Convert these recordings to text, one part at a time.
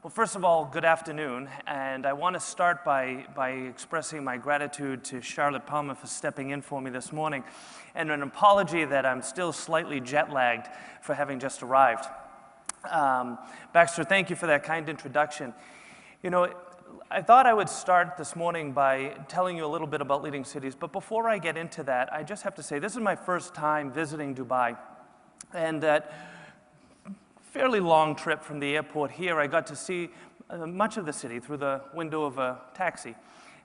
Well, first of all, good afternoon, and I want to start by expressing my gratitude to Charlotte Palmer for stepping in for me this morning, and an apology that I'm still slightly jet-lagged for having just arrived. Baxter, thank you for that kind introduction. You know, I thought I would start this morning by telling you a little bit about leading cities, but before I get into that, I just have to say this is my first time visiting Dubai, and that fairly long trip from the airport here, I got to see much of the city through the window of a taxi.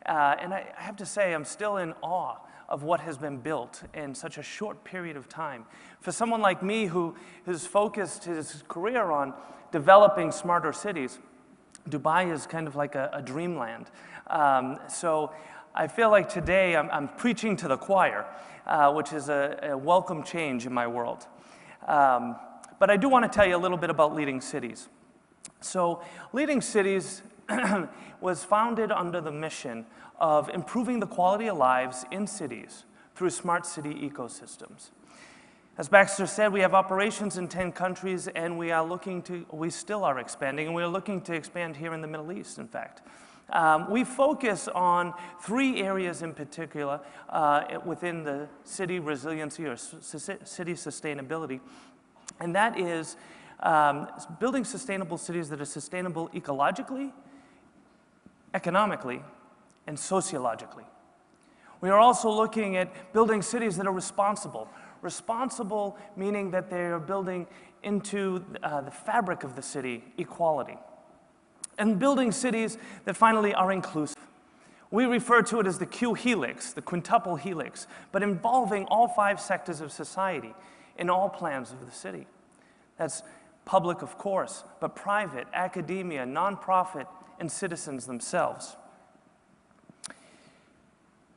And I have to say, I'm still in awe of what has been built in such a short period of time. For someone like me who has focused his career on developing smarter cities, Dubai is kind of like a dreamland. So I feel like today I'm preaching to the choir, which is a welcome change in my world. But I do want to tell you a little bit about Leading Cities. So Leading Cities was founded under the mission of improving the quality of lives in cities through smart city ecosystems. As Baxter said, we have operations in 10 countries, and we still are expanding, and we are looking to expand here in the Middle East, in fact. We focus on 3 areas in particular within the city resiliency or city sustainability. And that is building sustainable cities that are sustainable ecologically, economically, and sociologically. We are also looking at building cities that are responsible. Responsible meaning that they are building into the fabric of the city, equality. And building cities that finally are inclusive. We refer to it as the Q helix, the quintuple helix, but involving all 5 sectors of society in all plans of the city. That's public, of course, but private, academia, nonprofit, and citizens themselves.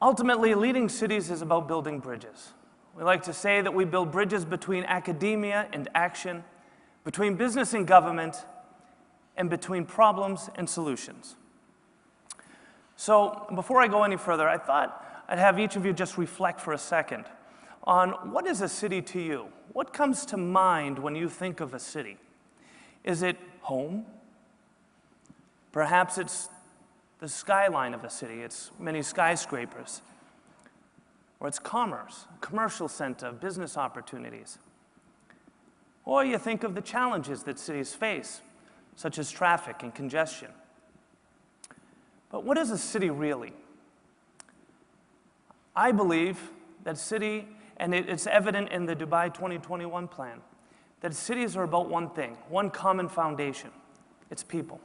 Ultimately, Leading Cities is about building bridges. We like to say that we build bridges between academia and action, between business and government, and between problems and solutions. So before I go any further, I thought I'd have each of you just reflect for a second on what is a city to you? What comes to mind when you think of a city? Is it home? Perhaps it's the skyline of a city. It's many skyscrapers. Or it's commerce, a commercial center, business opportunities. Or you think of the challenges that cities face, such as traffic and congestion. But what is a city really? I believe that city, and it's evident in the Dubai 2021 plan, that cities are about one thing, one common foundation. It's people.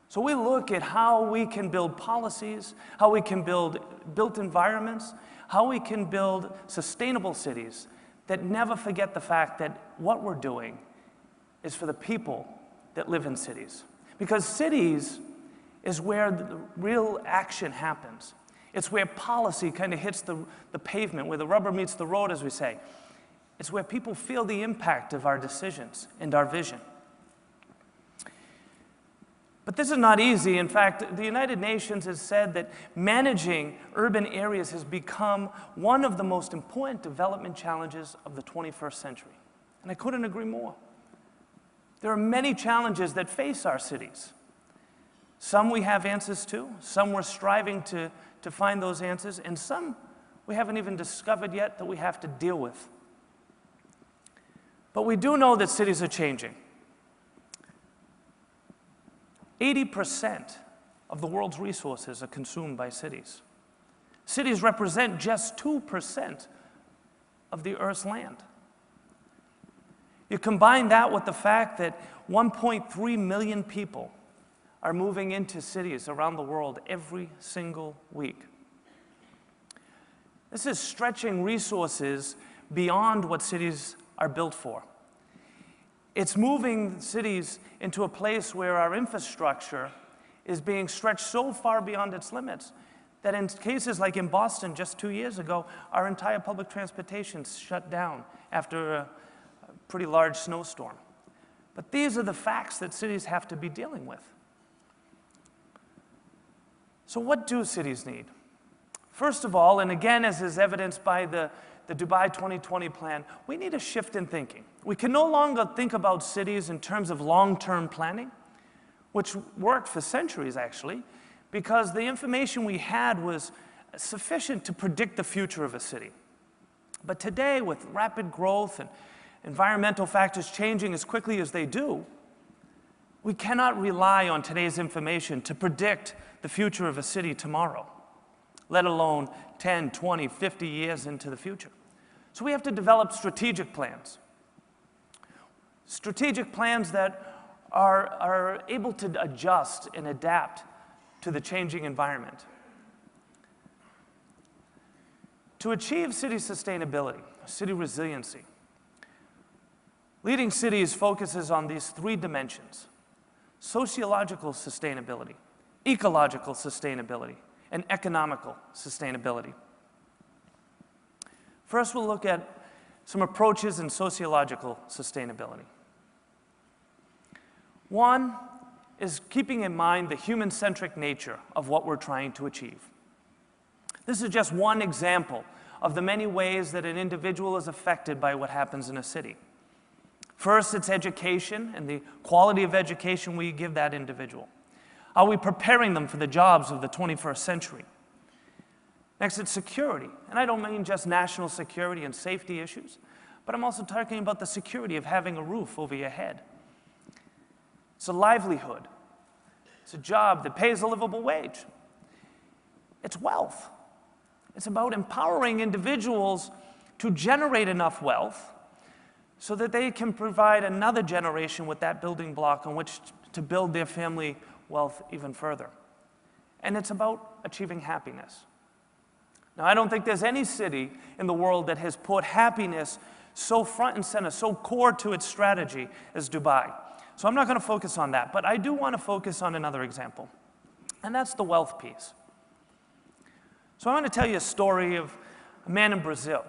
So we look at how we can build policies, how we can build built environments, how we can build sustainable cities that never forget the fact that what we're doing is for the people that live in cities. Because cities is where the real action happens. It's where policy kind of hits the pavement, where the rubber meets the road, as we say. It's where people feel the impact of our decisions and our vision. But this is not easy. In fact, the United Nations has said that managing urban areas has become one of the most important development challenges of the 21st century. And I couldn't agree more. There are many challenges that face our cities. Some we have answers to, some we're striving to find those answers, and some we haven't even discovered yet that we have to deal with. But we do know that cities are changing. 80% of the world's resources are consumed by cities. Cities represent just 2% of the Earth's land. You combine that with the fact that 1.3 million people are moving into cities around the world every single week. This is stretching resources beyond what cities are built for. It's moving cities into a place where our infrastructure is being stretched so far beyond its limits that in cases like in Boston just 2 years ago, our entire public transportation shut down after a pretty large snowstorm. But these are the facts that cities have to be dealing with. So what do cities need? First of all, and again, as is evidenced by the Dubai 2020 plan, we need a shift in thinking. We can no longer think about cities in terms of long-term planning. which worked for centuries actually, because the information we had was sufficient to predict the future of a city. But today, with rapid growth and environmental factors changing as quickly as they do, we cannot rely on today's information to predict the future of a city tomorrow, let alone 10, 20, 50 years into the future. So we have to develop strategic plans. Strategic plans that are able to adjust and adapt to the changing environment. To achieve city sustainability, city resiliency, leading cities focuses on these three dimensions: sociological sustainability, ecological sustainability, and economical sustainability. First, we'll look at some approaches in sociological sustainability. One is keeping in mind the human-centric nature of what we're trying to achieve. This is just one example of the many ways that an individual is affected by what happens in a city. First, it's education and the quality of education we give that individual. Are we preparing them for the jobs of the 21st century? Next, it's security. And I don't mean just national security and safety issues, but I'm also talking about the security of having a roof over your head. It's a livelihood. It's a job that pays a livable wage. It's wealth. It's about empowering individuals to generate enough wealth so that they can provide another generation with that building block on which to build their family wealth even further. And it's about achieving happiness. Now, I don't think there's any city in the world that has put happiness so front and center, so core to its strategy as Dubai. So I'm not going to focus on that, but I do want to focus on another example, and that's the wealth piece. So I want to tell you a story of a man in Brazil.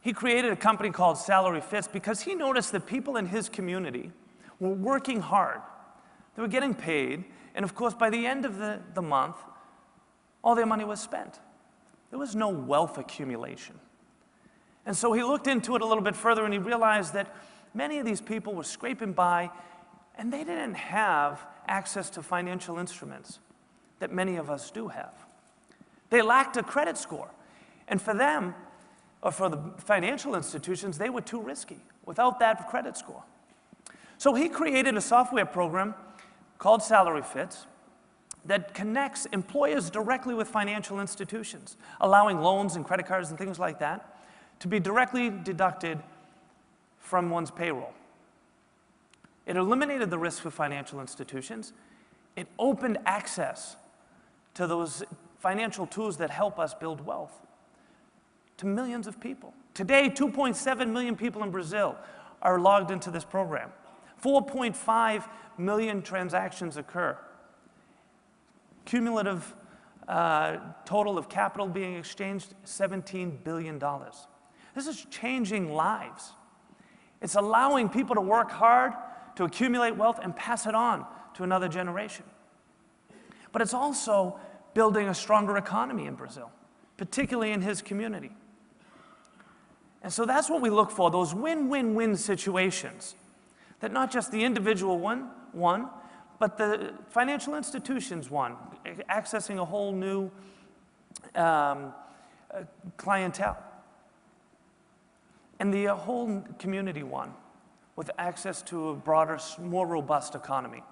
He created a company called Salary Fits because he noticed that people in his community were working hard. They were getting paid, and of course, by the end of the month, all their money was spent. There was no wealth accumulation. And so he looked into it a little bit further, and he realized that many of these people were scraping by, and they didn't have access to financial instruments that many of us do have. They lacked a credit score. And for them, or for the financial institutions, they were too risky without that credit score. So he created a software program called Salary Fits that connects employers directly with financial institutions, allowing loans and credit cards and things like that to be directly deducted from one's payroll. It eliminated the risk for financial institutions. It opened access to those financial tools that help us build wealth to millions of people. Today, 2.7 million people in Brazil are logged into this program. 4.5 million transactions occur. Cumulative total of capital being exchanged, $17 billion. This is changing lives. It's allowing people to work hard, to accumulate wealth, and pass it on to another generation. But it's also building a stronger economy in Brazil, particularly in his community. And so that's what we look for, those win-win-win situations, that not just the individual won, but the financial institutions won, accessing a whole new clientele. And the whole community won, with access to a broader, more robust economy.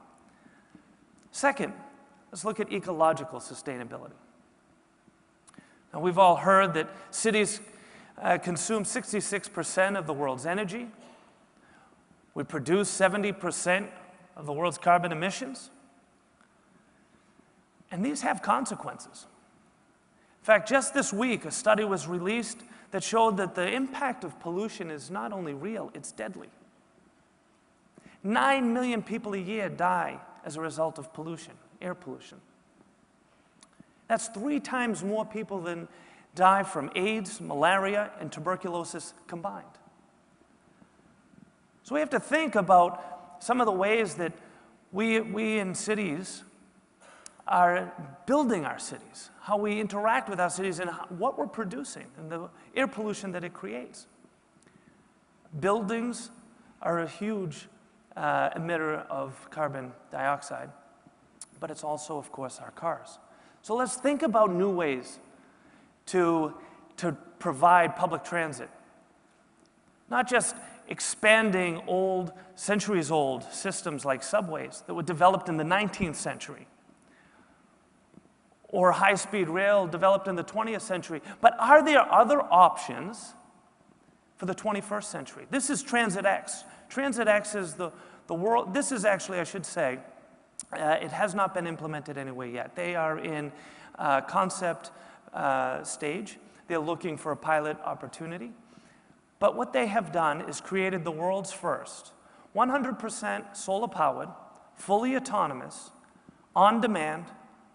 Second, let's look at ecological sustainability. Now, we've all heard that cities consume 66% of the world's energy. We produce 70% of the world's carbon emissions. And these have consequences. In fact, just this week, a study was released that showed that the impact of pollution is not only real, it's deadly. 9 million people a year die as a result of pollution, air pollution. That's 3 times more people than die from AIDS, malaria, and tuberculosis combined. So we have to think about some of the ways that we in cities are building our cities, how we interact with our cities, and what we're producing, and the air pollution that it creates. Buildings are a huge emitter of carbon dioxide. But it's also, of course, our cars. So let's think about new ways to provide public transit. Not just expanding old, centuries-old systems like subways that were developed in the 19th century, or high-speed rail developed in the 20th century, but are there other options for the 21st century? This is Transit X. Transit X is the world, this is actually, I should say, it has not been implemented anywhere yet. They are in concept stage. They're looking for a pilot opportunity. But what they have done is created the world's first 100% solar-powered, fully autonomous, on-demand,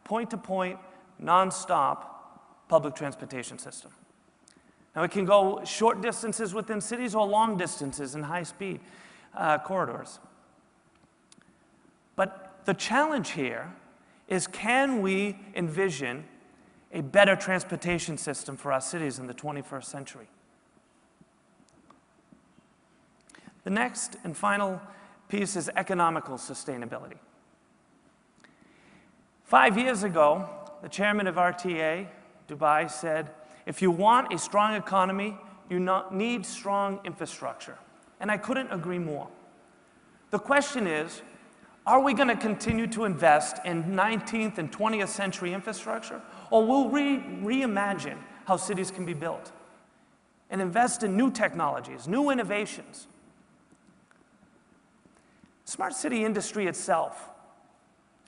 point-to-point, non-stop public transportation system. Now, it can go short distances within cities or long distances in high-speed corridors. But the challenge here is, can we envision a better transportation system for our cities in the 21st century? The next and final piece is economical sustainability. 5 years ago, the chairman of RTA, Dubai, said, if you want a strong economy, you need strong infrastructure. And I couldn't agree more. The question is, are we going to continue to invest in 19th and 20th century infrastructure, or will we reimagine how cities can be built and invest in new technologies, new innovations? Smart city industry itself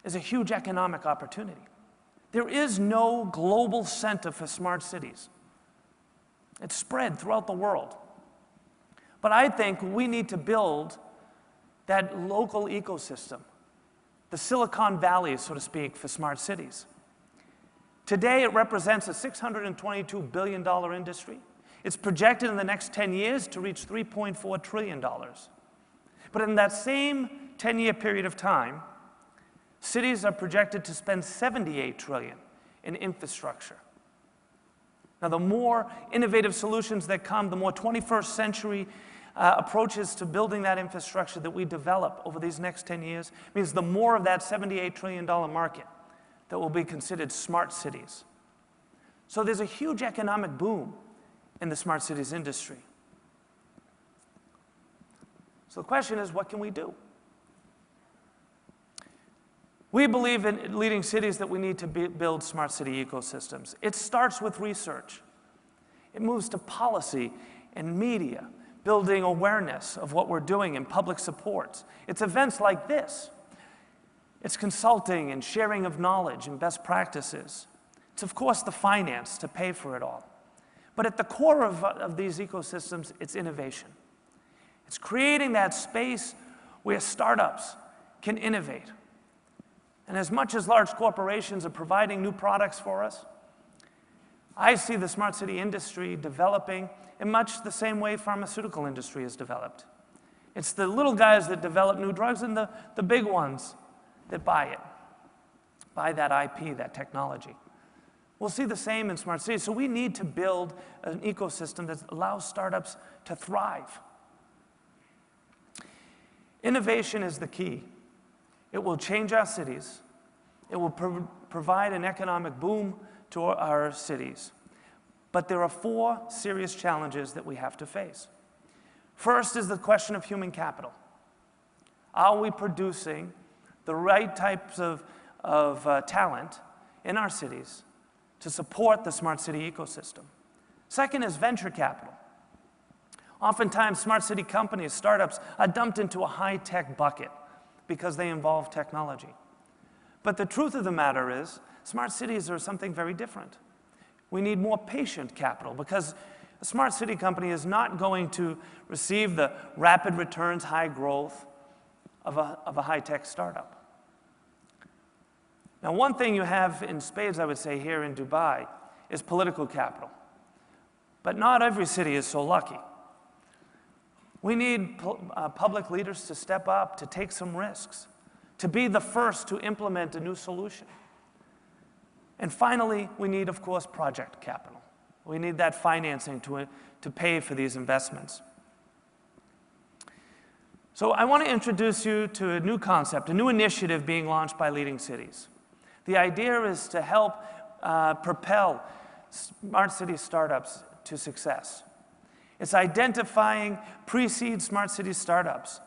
is a huge economic opportunity. There is no global center for smart cities. It's spread throughout the world. But I think we need to build that local ecosystem, the Silicon Valley, so to speak, for smart cities. Today, it represents a $622 billion industry. It's projected in the next 10 years to reach $3.4 trillion. But in that same 10-year period of time, cities are projected to spend $78 trillion in infrastructure. Now, the more innovative solutions that come, the more 21st century approaches to building that infrastructure that we develop over these next 10 years means the more of that $78 trillion market that will be considered smart cities. So there's a huge economic boom in the smart cities industry. So the question is, what can we do? We believe in leading cities that we need to build smart city ecosystems. It starts with research. It moves to policy and media, building awareness of what we're doing in public supports. It's events like this. It's consulting and sharing of knowledge and best practices. It's, of course, the finance to pay for it all. But at the core of these ecosystems, it's innovation. It's creating that space where startups can innovate. And as much as large corporations are providing new products for us, I see the smart city industry developing in much the same way pharmaceutical industry is developed. It's the little guys that develop new drugs and the big ones that buy it, buy that IP, that technology. We'll see the same in smart cities. So we need to build an ecosystem that allows startups to thrive. Innovation is the key. It will change our cities. It will provide an economic boom to our cities. But there are 4 serious challenges that we have to face. First is the question of human capital. Are we producing the right types of talent in our cities to support the smart city ecosystem? Second is venture capital. Oftentimes, smart city companies, startups, are dumped into a high-tech bucket because they involve technology. But the truth of the matter is, smart cities are something very different. We need more patient capital because a smart city company is not going to receive the rapid returns, high growth of a high-tech startup. Now, one thing you have in spades, I would say, here in Dubai is political capital. But not every city is so lucky. We need public leaders to step up, to take some risks, to be the first to implement a new solution. And finally, we need, of course, project capital. We need that financing to pay for these investments. So I want to introduce you to a new concept, a new initiative being launched by leading cities. The idea is to help propel smart city startups to success. It's identifying pre-seed smart city startups,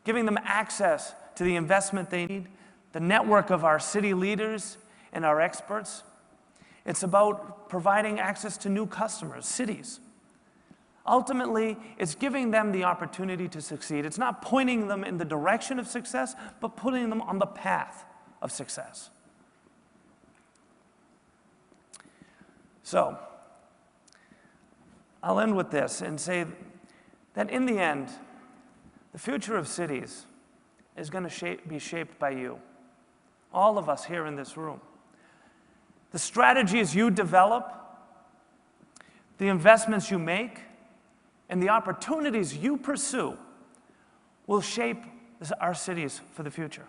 giving them access to the investment they need, the network of our city leaders and our experts. It's about providing access to new customers, cities. Ultimately, it's giving them the opportunity to succeed. It's not pointing them in the direction of success, but putting them on the path of success. So, I'll end with this and say that in the end, the future of cities is going to be shaped by you, all of us here in this room. The strategies you develop, the investments you make, and the opportunities you pursue will shape our cities for the future.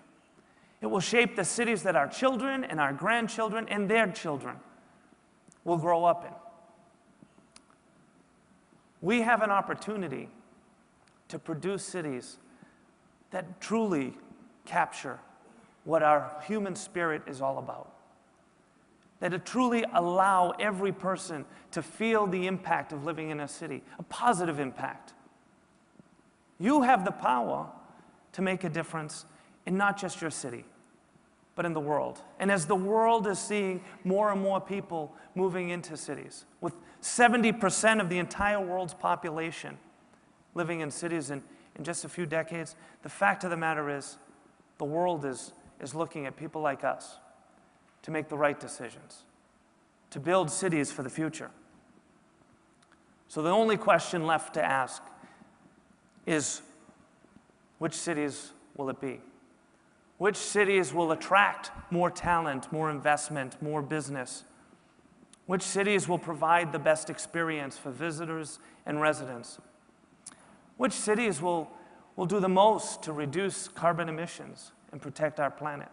It will shape the cities that our children and our grandchildren and their children will grow up in. We have an opportunity to produce cities that truly capture what our human spirit is all about. That it truly allow every person to feel the impact of living in a city, a positive impact. You have the power to make a difference in not just your city, but in the world. And as the world is seeing more and more people moving into cities, with 70% of the entire world's population living in cities in just a few decades, the fact of the matter is the world is looking at people like us to make the right decisions, to build cities for the future. So the only question left to ask is, which cities will it be? Which cities will attract more talent, more investment, more business? Which cities will provide the best experience for visitors and residents? Which cities will do the most to reduce carbon emissions and protect our planet?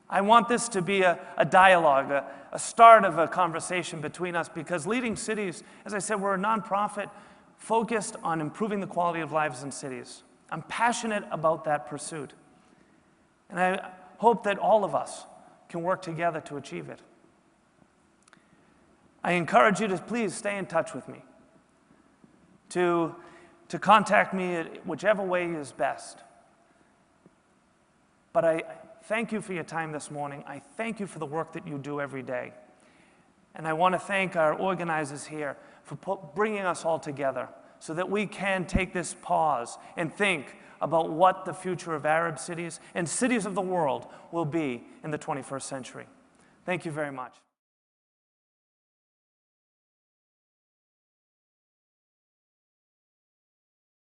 I want this to be a dialogue, a start of a conversation between us, because leading cities, as I said, we're a nonprofit focused on improving the quality of lives in cities. I'm passionate about that pursuit. And I hope that all of us can work together to achieve it. I encourage you to please stay in touch with me, to contact me whichever way is best. But I thank you for your time this morning. I thank you for the work that you do every day. And I want to thank our organizers here for bringing us all together so that we can take this pause and think about what the future of Arab cities and cities of the world will be in the 21st century. Thank you very much.